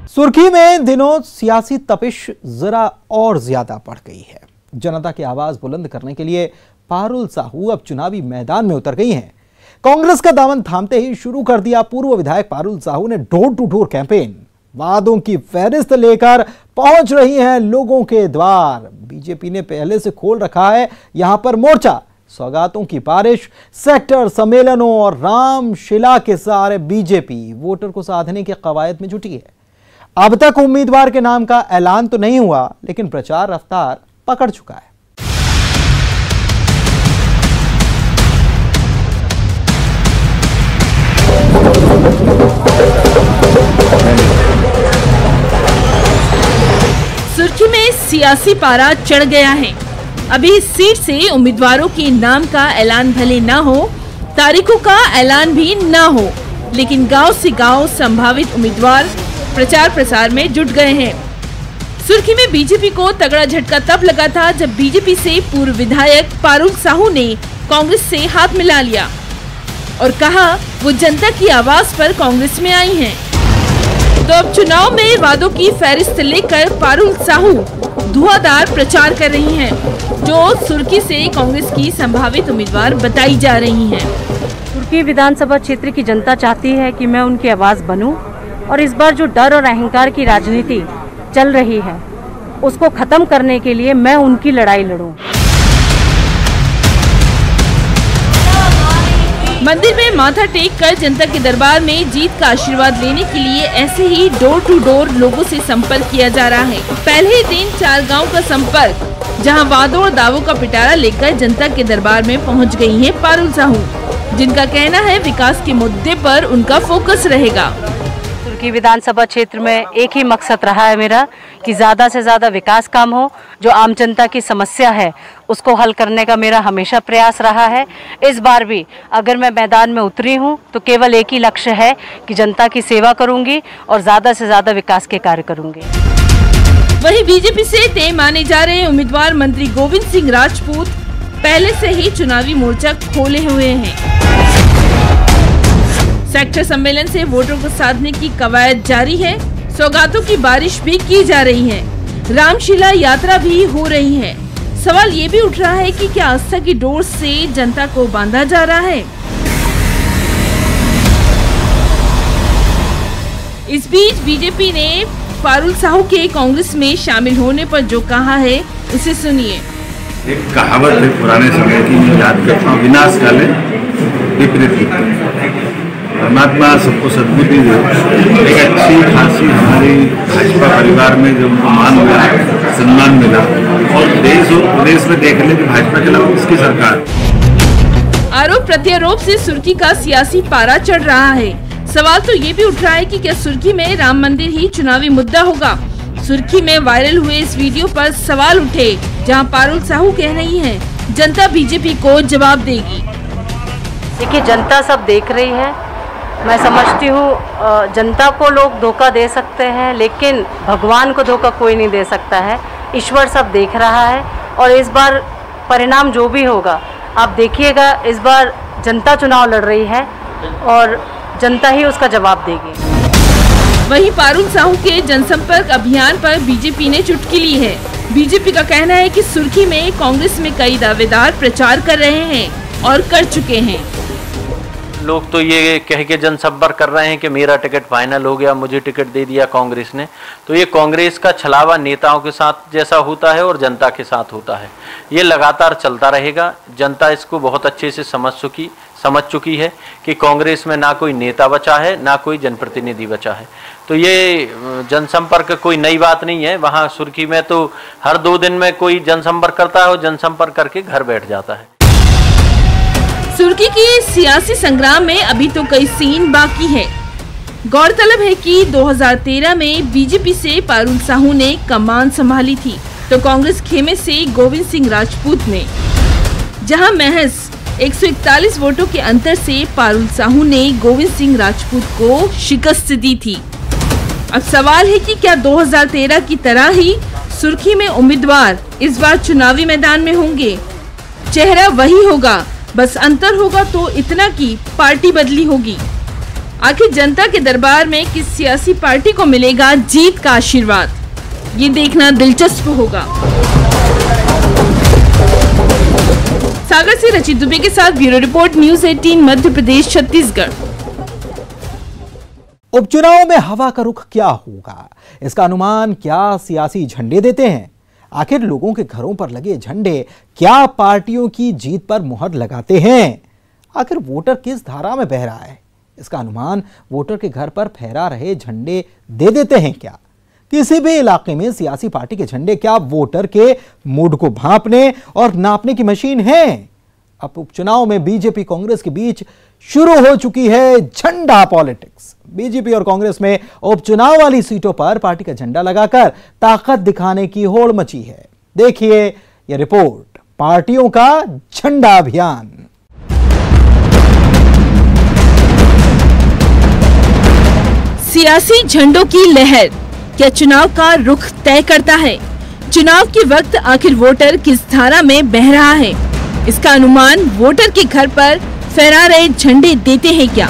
सुर्खी में दिनों सियासी तपिश जरा और ज्यादा बढ़ गई है। जनता की आवाज बुलंद करने के लिए पारुल साहू अब चुनावी मैदान में उतर गई हैं। कांग्रेस का दामन थामते ही शुरू कर दिया पूर्व विधायक पारुल साहू ने डोर टू डोर कैंपेन। वादों की फहरिस्त लेकर पहुंच रही हैं लोगों के द्वार। बीजेपी ने पहले से खोल रखा है यहां पर मोर्चा। सौगातों की बारिश, सेक्टर सम्मेलनों और रामशिला के सहारे बीजेपी वोटर को साधने के कवायद में जुटी है। अब तक उम्मीदवार के नाम का ऐलान तो नहीं हुआ, लेकिन प्रचार रफ्तार पकड़ चुका है। सुर्खी में सियासी पारा चढ़ गया है। अभी इस सीट से उम्मीदवारों के नाम का ऐलान भले न हो, तारीखों का ऐलान भी न हो, लेकिन गांव से गांव संभावित उम्मीदवार प्रचार प्रसार में जुट गए हैं। सुर्खी में बीजेपी को तगड़ा झटका तब लगा था जब बीजेपी से पूर्व विधायक पारुल साहू ने कांग्रेस से हाथ मिला लिया और कहा वो जनता की आवाज पर कांग्रेस में आई हैं। तो अब चुनाव में वादों की फहरिस्त लेकर पारुल साहू धुआंधार प्रचार कर रही हैं, जो सुर्खी से कांग्रेस की संभावित उम्मीदवार बताई जा रही हैं। सुर्खी विधानसभा क्षेत्र की जनता चाहती है कि मैं उनकी आवाज बनूं और इस बार जो डर और अहंकार की राजनीति चल रही है उसको खत्म करने के लिए मैं उनकी लड़ाई लड़ूं। मंदिर में माथा टेक कर जनता के दरबार में जीत का आशीर्वाद लेने के लिए ऐसे ही डोर टू डोर लोगों से संपर्क किया जा रहा है। पहले ही दिन 4 गांव का संपर्क, जहां वादों और दावों का पिटारा लेकर जनता के दरबार में पहुंच गई हैं पारुल साहू, जिनका कहना है विकास के मुद्दे पर उनका फोकस रहेगा। सुर्खी विधानसभा क्षेत्र में एक ही मकसद रहा है मेरा कि ज़्यादा से ज़्यादा विकास काम हो। जो आम जनता की समस्या है उसको हल करने का मेरा हमेशा प्रयास रहा है। इस बार भी अगर मैं मैदान में उतरी हूँ तो केवल एक ही लक्ष्य है कि जनता की सेवा करूँगी और ज़्यादा से ज़्यादा विकास के कार्य करूँगी। वहीं बीजेपी से तय माने जा रहे उम्मीदवार मंत्री गोविंद सिंह राजपूत पहले से ही चुनावी मोर्चा खोले हुए हैं। सेक्टर सम्मेलन से वोटरों को साधने की कवायद जारी है। सौगातों की बारिश भी की जा रही है। रामशिला यात्रा भी हो रही है। सवाल ये भी उठ रहा है कि क्या आस्था की डोर से जनता को बांधा जा रहा है। इस बीच बीजेपी ने पारुल साहू के कांग्रेस में शामिल होने पर जो कहा है उसे सुनिए। एक कहावत है पुराने समय की, याद करता हूँ, विनाश काले विपरीत। परमात्मा सबको सद्बुद्धि दे। एक अच्छी खासी हमारी भाजपा परिवार में जो उनको मान मिला, सम्मान मिला और देश और प्रदेश में देख लें कि भाजपा के अलावा किसकी सरकार। आरोप प्रत्यारोप से सुर्खी का सियासी पारा चढ़ रहा है। सवाल तो ये भी उठ रहा है कि क्या सुर्खी में राम मंदिर ही चुनावी मुद्दा होगा। सुर्खी में वायरल हुए इस वीडियो पर सवाल उठे, जहां पारुल साहू कह रही हैं, जनता बीजेपी को जवाब देगी। देखिए, जनता सब देख रही है। मैं समझती हूँ जनता को लोग धोखा दे सकते हैं, लेकिन भगवान को धोखा कोई नहीं दे सकता है। ईश्वर सब देख रहा है और इस बार परिणाम जो भी होगा आप देखिएगा। इस बार जनता चुनाव लड़ रही है और जनता ही उसका जवाब देगी। वहीं पारुल साहू के जनसंपर्क अभियान पर बीजेपी ने चुटकी ली है। बीजेपी का कहना है कि सुर्खी में कांग्रेस में कई दावेदार प्रचार कर रहे हैं और कर चुके हैं। लोग तो ये कह के जनसंपर्क कर रहे हैं कि मेरा टिकट फाइनल हो गया, मुझे टिकट दे दिया कांग्रेस ने। तो ये कांग्रेस का छलावा नेताओं के साथ जैसा होता है और जनता के साथ होता है, ये लगातार चलता रहेगा। जनता इसको बहुत अच्छे से समझ चुकी है कि कांग्रेस में ना कोई नेता बचा है, ना कोई जनप्रतिनिधि बचा है। तो ये जनसंपर्क कोई नई बात नहीं है। वहाँ सुर्खी में तो हर 2 दिन में कोई जनसंपर्क करता है और जनसंपर्क करके घर बैठ जाता है। सुर्खी के सियासी संग्राम में अभी तो कई सीन बाकी है। गौरतलब है कि 2013 में बीजेपी से पारुल साहू ने कमान संभाली थी, तो कांग्रेस खेमे से गोविंद सिंह राजपूत ने, जहां महज 141 वोटों के अंतर से पारुल साहू ने गोविंद सिंह राजपूत को शिकस्त दी थी। अब सवाल है कि क्या 2013 की तरह ही सुर्खी में उम्मीदवार इस बार चुनावी मैदान में होंगे। चेहरा वही होगा, बस अंतर होगा तो इतना कि पार्टी बदली होगी। आखिर जनता के दरबार में किस सियासी पार्टी को मिलेगा जीत का आशीर्वाद, ये देखना दिलचस्प होगा। सागर से रचित दुबे के साथ bureau report, news 18 Madhya Pradesh Chhattisgarh. उपचुनाव में हवा का रुख क्या होगा, इसका अनुमान क्या सियासी झंडे देते हैं? आखिर लोगों के घरों पर लगे झंडे क्या पार्टियों की जीत पर मुहर लगाते हैं? आखिर वोटर किस धारा में बह रहा है, इसका अनुमान वोटर के घर पर फहरा रहे झंडे दे देते हैं क्या? किसी भी इलाके में सियासी पार्टी के झंडे क्या वोटर के मूड को भांपने और नापने की मशीन हैं? अब उपचुनाव में बीजेपी कांग्रेस के बीच शुरू हो चुकी है झंडा पॉलिटिक्स। बीजेपी और कांग्रेस में उपचुनाव वाली सीटों पर पार्टी का झंडा लगाकर ताकत दिखाने की होड़ मची है। देखिए यह रिपोर्ट, पार्टियों का झंडा अभियान। सियासी झंडों की लहर क्या चुनाव का रुख तय करता है? चुनाव के वक्त आखिर वोटर किस धारा में बह रहा है, इसका अनुमान वोटर के घर पर फहरा रहे झंडे देते हैं क्या?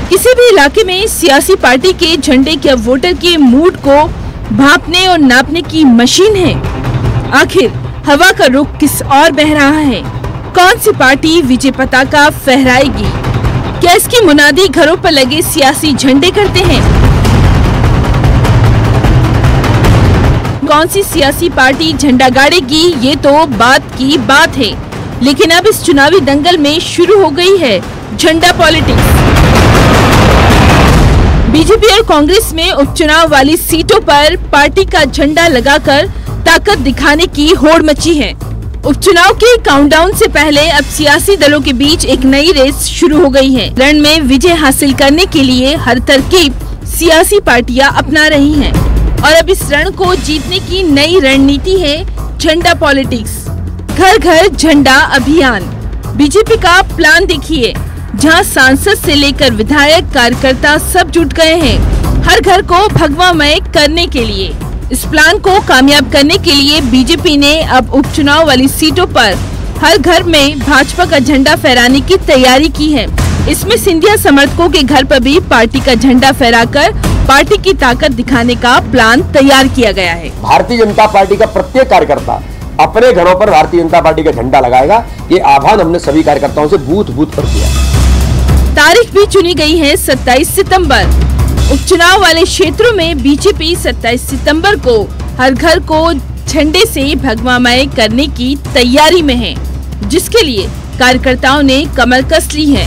किसी भी इलाके में सियासी पार्टी के झंडे क्या वोटर के मूड को भांपने और नापने की मशीन है? आखिर हवा का रुख किस और बह रहा है? कौन सी पार्टी विजय पताका फहराएगी? क्या इसकी मुनादी घरों पर लगे सियासी झंडे करते हैं? कौन सी सियासी पार्टी झंडा गाड़ेगी, ये तो बात की बात है। लेकिन अब इस चुनावी दंगल में शुरू हो गई है झंडा पॉलिटिक्स। बीजेपी और कांग्रेस में उपचुनाव वाली सीटों पर पार्टी का झंडा लगाकर ताकत दिखाने की होड़ मची है। उपचुनाव के काउंटडाउन से पहले अब सियासी दलों के बीच एक नई रेस शुरू हो गई है। रण में विजय हासिल करने के लिए हर तरकीब सियासी पार्टियां अपना रही हैं और अब इस रण को जीतने की नई रणनीति है झंडा पॉलिटिक्स। घर घर झंडा अभियान। बीजेपी का प्लान देखिए, जहां सांसद से लेकर विधायक कार्यकर्ता सब जुट गए हैं हर घर को भगवामय करने के लिए। इस प्लान को कामयाब करने के लिए बीजेपी ने अब उपचुनाव वाली सीटों पर हर घर में भाजपा का झंडा फहराने की तैयारी की है। इसमें सिंधिया समर्थकों के घर पर भी पार्टी का झंडा फहराकर पार्टी की ताकत दिखाने का प्लान तैयार किया गया है। भारतीय जनता पार्टी का प्रत्येक कार्यकर्ता अपने घरों पर भारतीय जनता पार्टी का झंडा लगाएगा, ये आह्वान हमने सभी कार्यकर्ताओं से बूथ बूथ पर किया। तारीख भी चुनी गई है 27 सितंबर। उपचुनाव वाले क्षेत्रों में बीजेपी 27 सितंबर को हर घर को झंडे से भगवामय करने की तैयारी में है, जिसके लिए कार्यकर्ताओं ने कमर कस ली है।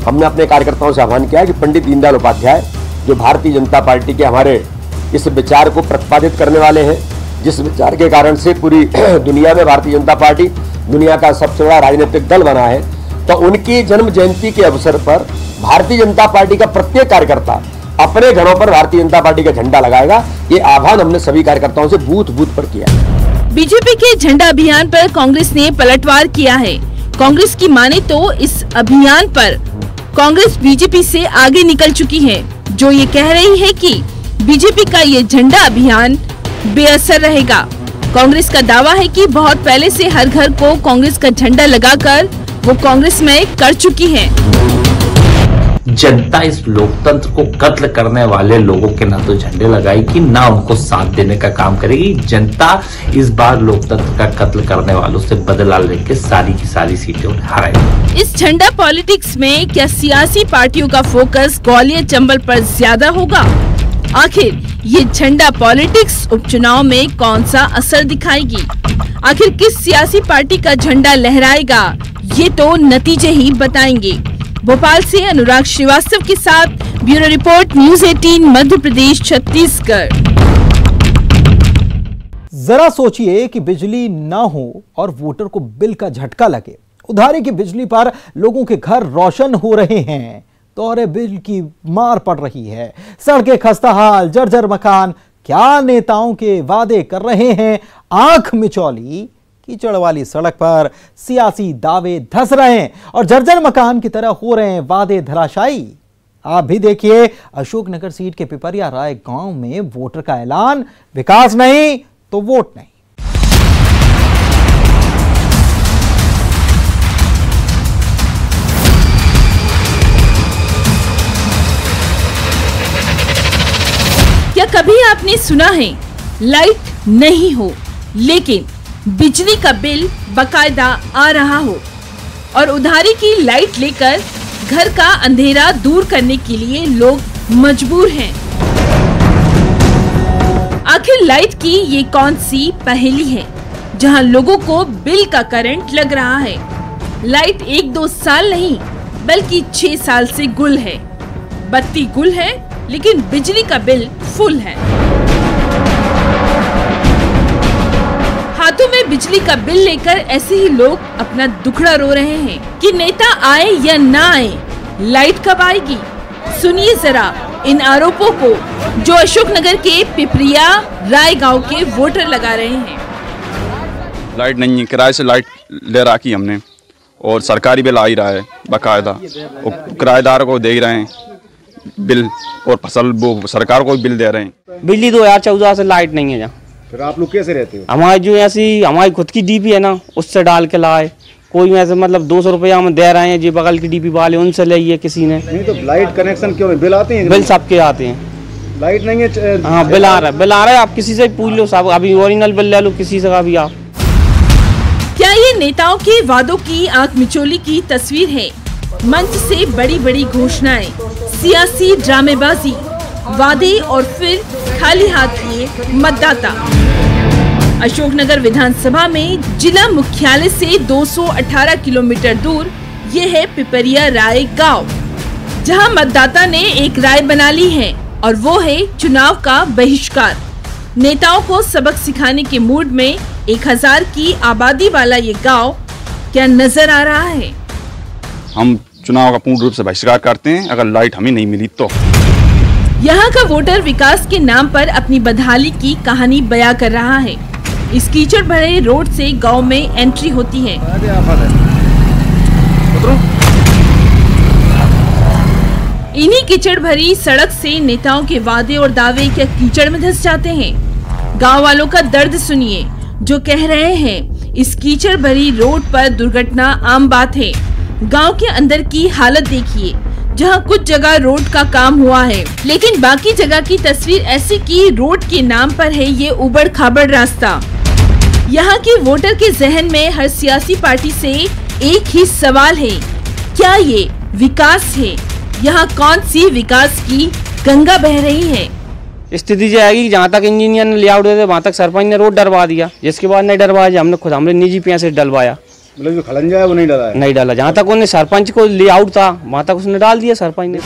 हमने अपने कार्यकर्ताओं से आह्वान किया कि पंडित दीनदयाल उपाध्याय जो भारतीय जनता पार्टी के हमारे इस विचार को प्रतिपादित करने वाले हैं, जिस विचार के कारण से पूरी दुनिया में भारतीय जनता पार्टी दुनिया का सबसे बड़ा राजनीतिक दल बना है, तो उनकी जन्म जयंती के अवसर पर भारतीय जनता पार्टी का प्रत्येक कार्यकर्ता अपने घरों पर भारतीय जनता पार्टी का झंडा लगाएगा, ये आह्वान हमने सभी कार्यकर्ताओं से बूथ बूथ पर किया। बीजेपी के झंडा अभियान पर कांग्रेस ने पलटवार किया है। कांग्रेस की माने तो इस अभियान पर कांग्रेस बीजेपी से आगे निकल चुकी है, जो ये कह रही है कि बीजेपी का ये झंडा अभियान बेअसर रहेगा। कांग्रेस का दावा है कि बहुत पहले से हर घर को कांग्रेस का झंडा लगाकर वो कांग्रेस में कर चुकी है। जनता इस लोकतंत्र को कत्ल करने वाले लोगों के ना तो झंडे लगाएगी, ना उनको साथ देने का काम करेगी। जनता इस बार लोकतंत्र का कत्ल करने वालों से बदला लेके सारी की सारी सीटें हराएगी। इस झंडा पॉलिटिक्स में क्या सियासी पार्टियों का फोकस ग्वालियर चंबल पर ज्यादा होगा? आखिर ये झंडा पॉलिटिक्स उपचुनाव में कौन सा असर दिखाएगी? आखिर किस सियासी पार्टी का झंडा लहराएगा, ये तो नतीजे ही बताएंगे। भोपाल से अनुराग श्रीवास्तव के साथ bureau report, news 18 Madhya Pradesh Chhattisgarh. जरा सोचिए कि बिजली ना हो और वोटर को बिल का झटका लगे। उधारी की बिजली पर लोगों के घर रोशन हो रहे हैं, दौरे बिल की मार पड़ रही है, सड़कें खस्ताहाल, जर्जर मकान। क्या नेताओं के वादे कर रहे हैं आंख मिचौली। कीचड़ वाली सड़क पर सियासी दावे धस रहे हैं और जर्जर मकान की तरह हो रहे हैं वादे धराशायी। आप भी देखिए अशोकनगर सीट के पिपरिया राय गांव में वोटर का ऐलान, विकास नहीं तो वोट नहीं। कभी आपने सुना है लाइट नहीं हो लेकिन बिजली का बिल बकायदा आ रहा हो और उधारी की लाइट लेकर घर का अंधेरा दूर करने के लिए लोग मजबूर हैं। आखिर लाइट की ये कौन सी पहेली है जहां लोगों को बिल का करंट लग रहा है। लाइट 1-2 साल नहीं बल्कि 6 साल से गुल है। बत्ती गुल है लेकिन बिजली का बिल फुल है। हाथों में बिजली का बिल लेकर ऐसे ही लोग अपना दुखड़ा रो रहे हैं कि नेता आए या ना आए, लाइट कब आएगी। सुनिए जरा इन आरोपों को जो अशोकनगर के पिपरिया राय गांव के वोटर लगा रहे हैं। लाइट नहीं है, किराए से लाइट ले रखी हमने और सरकारी बिल आ ही रहा है बाकायदा और किराएदार को दे रहे हैं बिल और फसल वो सरकार को बिल दे रहे हैं। बिजली 2014 से लाइट नहीं है। जहाँ फिर आप लोग कैसे रहते हो? हमारी जो ऐसी हमारी खुद की डीपी है ना, उससे डाल के लाए। कोई ऐसे मतलब 200 रुपया हम दे रहे हैं, जी बगल की डीपी वाले उनसे लिए किसी ने। नहीं तो लाइट कनेक्शन क्यों नहीं? बिल आते हैं? बिल सबके आते हैं। लाइट नहीं है? हाँ बिल आ रहा है। आप किसी से पूछ लो साहब, अभी ओरिजिनल बिल ले लो किसी से भी आप। क्या ये नेताओं के वादों की आंख मिचोली की तस्वीर है? मंच से बड़ी बड़ी घोषणाएं, सियासी ड्रामेबाजी, वादे और फिर खाली हाथ किए मतदाता। अशोकनगर विधानसभा में जिला मुख्यालय से 218 किलोमीटर दूर ये है पिपरिया राय गांव, जहां मतदाता ने एक राय बना ली है और वो है चुनाव का बहिष्कार। नेताओं को सबक सिखाने के मूड में 1000 की आबादी वाला ये गांव क्या नजर आ रहा है? हम चुनाव का पूर्ण रूप से बहिष्कार करते हैं अगर लाइट हमें नहीं मिली तो। यहाँ का वोटर विकास के नाम पर अपनी बदहाली की कहानी बयां कर रहा है। इस कीचड़ भरे रोड से गांव में एंट्री होती है। इन्हीं कीचड़ भरी सड़क से नेताओं के वादे और दावे क्या कीचड़ में धंस जाते हैं। गांव वालों का दर्द सुनिए जो कह रहे हैं इस कीचड़ भरी रोड पर दुर्घटना आम बात है। गांव के अंदर की हालत देखिए, जहां कुछ जगह रोड का काम हुआ है लेकिन बाकी जगह की तस्वीर ऐसी कि रोड के नाम पर है ये उबड़ खाबड़ रास्ता। यहाँ के वोटर के जहन में हर सियासी पार्टी से एक ही सवाल है, क्या ये विकास है? यहाँ कौन सी विकास की गंगा बह रही है? स्थिति जो आएगी जहाँ तक इंजीनियर ने लेआउट दे वहाँ तक सरपंच ने रोड डलवा दिया, जिसके बाद नहीं डलवाया हमने खुद हमने निजी पैसे डलवाया। मतलब जो खलंजा है वो नहीं डाला? नहीं डाला। जहाँ तक उन्हें सरपंच को लेआउट था वहाँ तक उसने डाल दिया सरपंच ने।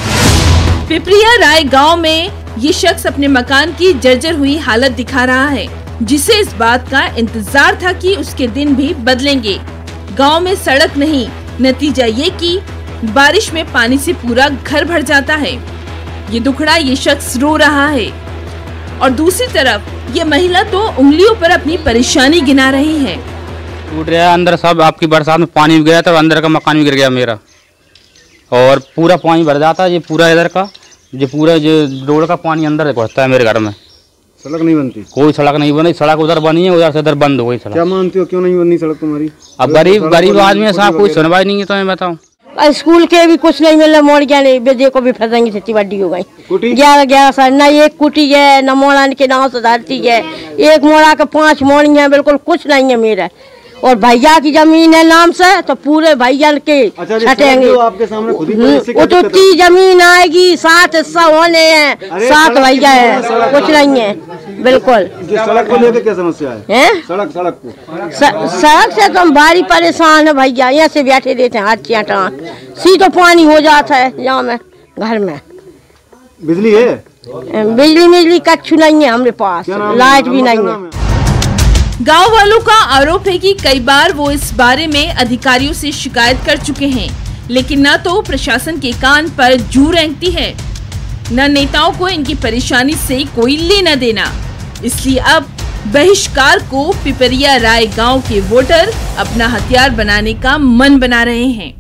पिपरिया राय गांव में ये शख्स अपने मकान की जर्जर हुई हालत दिखा रहा है, जिसे इस बात का इंतजार था कि उसके दिन भी बदलेंगे। गांव में सड़क नहीं, नतीजा ये कि बारिश में पानी से पूरा घर भर जाता है। ये दुखड़ा ये शख्स रो रहा है और दूसरी तरफ ये महिला तो उंगलियों पर अपनी परेशानी गिना रही है। टूट रहा है अंदर सब, आपकी बरसात में पानी भी गया था, अंदर का मकान भी गिर गया मेरा और पूरा पानी भर जाता है। ये पूरा इधर का जो पूरा जो रोड का पानी अंदर पहुँचता है मेरे घर में। सड़क नहीं बनती? कोई सड़क नहीं बनी, सड़क उधर बनी है, उधर से इधर बंद हो गई सड़क। क्या मानते हो क्यों नहीं बननी सड़क तुम्हारी? अब गरीब आदमी है साहब, कोई सुनवाई नहीं है। तो मैं बताऊँ स्कूल के भी कुछ नहीं मिल रहा, मोड़ गया नहीं, बेजे को भी फंसेंगे छत्ती बड्डी हो गई। 11 साल न एक कुटी है न मोड़ा के नाव से धरती है, एक मोड़ा के 5 मोड़ी है, बिल्कुल कुछ नहीं है मेरा। और भैया की जमीन है नाम से तो पूरे भैया के छटेंगे। आपके सामने खुद ही उतरती जमीन आएगी, 7 हिस्सा होने हैं, 7 भैया है, कुछ नहीं है बिल्कुल। सड़क को लेकर क्या समस्या है? सड़क से तो हम भारी परेशान है भैया, यहाँ से बैठे रहते हैं हाथ टाँग, सीधो पानी हो जाता है यहाँ में घर में। बिजली है? बिजली कच्छु नहीं है हमारे पास, लाइट भी नहीं है। गांव वालों का आरोप है कि कई बार वो इस बारे में अधिकारियों से शिकायत कर चुके हैं, लेकिन न तो प्रशासन के कान पर जू रेंगती है, न नेताओं को इनकी परेशानी से कोई लेना देना। इसलिए अब बहिष्कार को पिपरिया राय गांव के वोटर अपना हथियार बनाने का मन बना रहे हैं।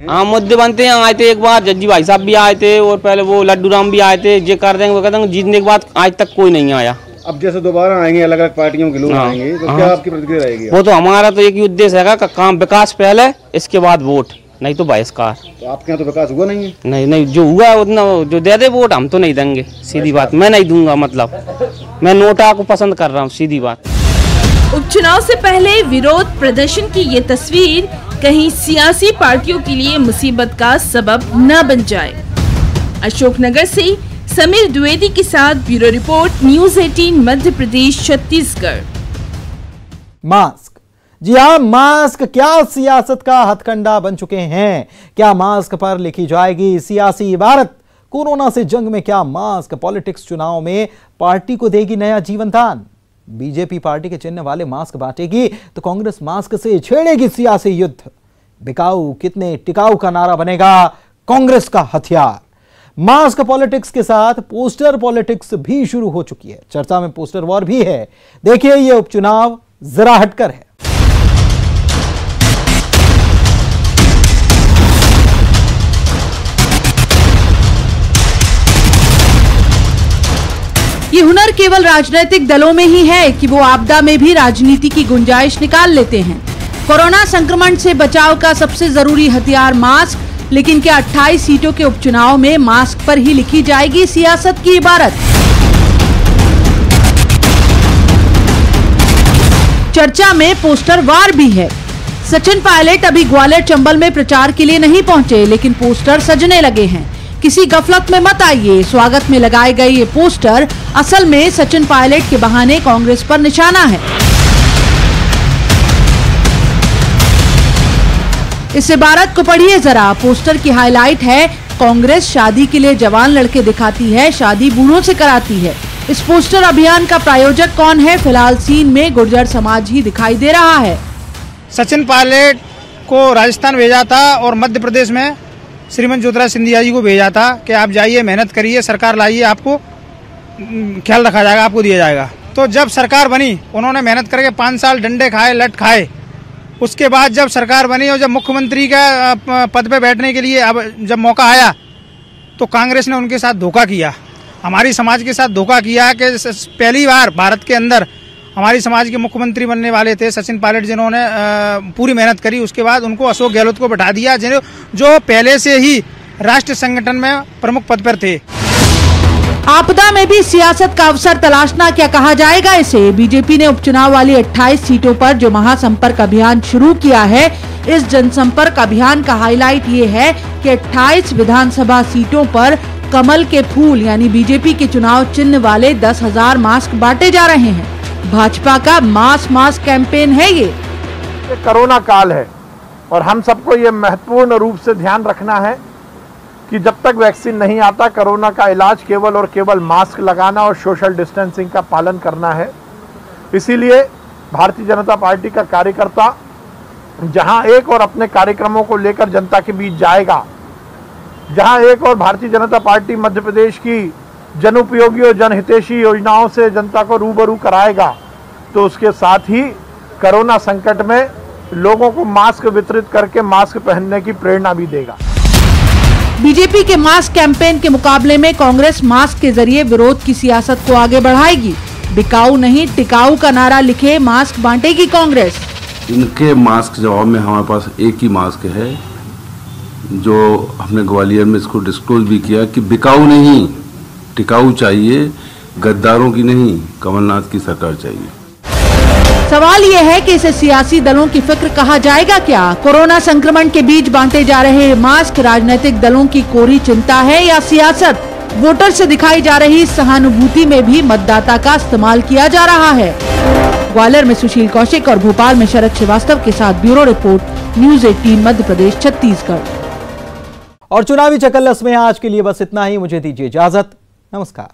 हाँ मुद्दे बनते हैं। आए थे एक बार जज्जी भाई साहब भी आए थे और पहले वो लड्डू राम भी आए थे, ये कर देंगे वो कर देंगे। जीतने के बाद आज तक कोई नहीं आया। अब जैसे दोबारा आएंगे अलग अलग पार्टियों के लोग आएंगे तो क्या आपकी प्रतिक्रिया रहेगी? वो तो हमारा तो एक ही उद्देश्य है का काम विकास पहले, इसके बाद वोट। नहीं तो बहिष्कार। तो आपके यहाँ तो विकास हुआ नहीं है? नहीं, जो हुआ है उतना जो दे दे वोट हम तो नहीं देंगे, सीधी बात। मैं नहीं दूंगा, मतलब मैं नोटा को पसंद कर रहा हूँ, सीधी बात। उपचुनाव से पहले विरोध प्रदर्शन की ये तस्वीर कहीं सियासी पार्टियों के लिए मुसीबत का सबब न बन जाए। अशोकनगर से समीर द्विवेदी के साथ bureau report, news 18 Madhya Pradesh Chhattisgarh. Mask, जी हाँ, मास्क क्या सियासत का हथकंडा बन चुके हैं? क्या मास्क पर लिखी जाएगी सियासी इबारत? कोरोना से जंग में क्या मास्क पॉलिटिक्स चुनाव में पार्टी को देगी नया जीवन दान? बीजेपी पार्टी के चिन्ह वाले मास्क बांटेगी तो कांग्रेस मास्क से छेड़ेगी सियासी युद्ध। बिकाऊ कितने टिकाऊ का नारा बनेगा कांग्रेस का हथियार। मास्क पॉलिटिक्स के साथ पोस्टर पॉलिटिक्स भी शुरू हो चुकी है। चर्चा में पोस्टर वॉर भी है। देखिए ये उपचुनाव जरा हटकर है। ये हुनर केवल राजनीतिक दलों में ही है कि वो आपदा में भी राजनीति की गुंजाइश निकाल लेते हैं। कोरोना संक्रमण से बचाव का सबसे जरूरी हथियार मास्क, लेकिन क्या 28 सीटों के उपचुनाव में मास्क पर ही लिखी जाएगी सियासत की इबारत? चर्चा में पोस्टर वार भी है। सचिन पायलट अभी ग्वालियर चंबल में प्रचार के लिए नहीं पहुंचे, लेकिन पोस्टर सजने लगे हैं। किसी गफलत में मत आइए, स्वागत में लगाए गए ये पोस्टर असल में सचिन पायलट के बहाने कांग्रेस पर निशाना है। इस इबारत को पढ़िए जरा। पोस्टर की हाईलाइट है, कांग्रेस शादी के लिए जवान लड़के दिखाती है, शादी बूढ़ों से कराती है। इस पोस्टर अभियान का प्रायोजक कौन है? फिलहाल सीन में गुर्जर समाज ही दिखाई दे रहा है। सचिन पायलट को राजस्थान भेजा था और मध्य प्रदेश में श्रीमती ज्योतिरादित्य सिंधिया जी को भेजा था कि आप जाइए, मेहनत करिए, सरकार लाइए, आपको ख्याल रखा जाएगा, आपको दिया जाएगा। तो जब सरकार बनी, उन्होंने मेहनत करके 5 साल डंडे खाए, लट खाए। उसके बाद जब सरकार बनी और जब मुख्यमंत्री का पद पे बैठने के लिए अब जब मौका आया तो कांग्रेस ने उनके साथ धोखा किया, हमारी समाज के साथ धोखा किया कि पहली बार भारत के अंदर हमारी समाज के मुख्यमंत्री बनने वाले थे सचिन पायलट, जिन्होंने पूरी मेहनत करी। उसके बाद उनको अशोक गहलोत को बैठा दिया, जो पहले से ही राष्ट्रीय संगठन में प्रमुख पद पर थे। आपदा में भी सियासत का अवसर तलाशना, क्या कहा जाएगा इसे? बीजेपी ने उपचुनाव वाली 28 सीटों पर जो महासंपर्क अभियान शुरू किया है, इस जनसंपर्क अभियान का हाईलाइट ये है कि 28 विधानसभा सीटों पर कमल के फूल यानी बीजेपी के चुनाव चिन्ह वाले 10,000 मास्क बांटे जा रहे हैं। भाजपा का मास कैंपेन है ये कोरोना काल है और हम सबको ये महत्वपूर्ण रूप से ध्यान रखना है कि जब तक वैक्सीन नहीं आता, कोरोना का इलाज केवल और केवल मास्क लगाना और सोशल डिस्टेंसिंग का पालन करना है। इसीलिए भारतीय जनता पार्टी का कार्यकर्ता जहां एक और अपने कार्यक्रमों को लेकर जनता के बीच जाएगा, जहां एक और भारतीय जनता पार्टी मध्य प्रदेश की जनोपयोगी और जनहितैषी योजनाओं से जनता को रूबरू कराएगा, तो उसके साथ ही कोरोना संकट में लोगों को मास्क वितरित करके मास्क पहनने की प्रेरणा भी देगा। बीजेपी के मास्क कैंपेन के मुकाबले में कांग्रेस मास्क के जरिए विरोध की सियासत को आगे बढ़ाएगी। बिकाऊ नहीं टिकाऊ का नारा लिखे मास्क बांटेगी कांग्रेस। इनके मास्क जवाब में हमारे पास एक ही मास्क है, जो हमने ग्वालियर में इसको डिस्क्लोज भी किया कि बिकाऊ नहीं टिकाऊ चाहिए, गद्दारों की नहीं, कमलनाथ की सरकार चाहिए। सवाल यह है कि इसे सियासी दलों की फिक्र कहा जाएगा क्या? कोरोना संक्रमण के बीच बांटे जा रहे मास्क राजनीतिक दलों की कोरी चिंता है या सियासत? वोटर से दिखाई जा रही सहानुभूति में भी मतदाता का इस्तेमाल किया जा रहा है। ग्वालियर में सुशील कौशिक और भोपाल में शरद श्रीवास्तव के साथ bureau report, news 18 Madhya Pradesh Chhattisgarh. और चुनावी चकल्लस में आज के लिए बस इतना ही। मुझे दीजिए इजाजत। नमस्कार।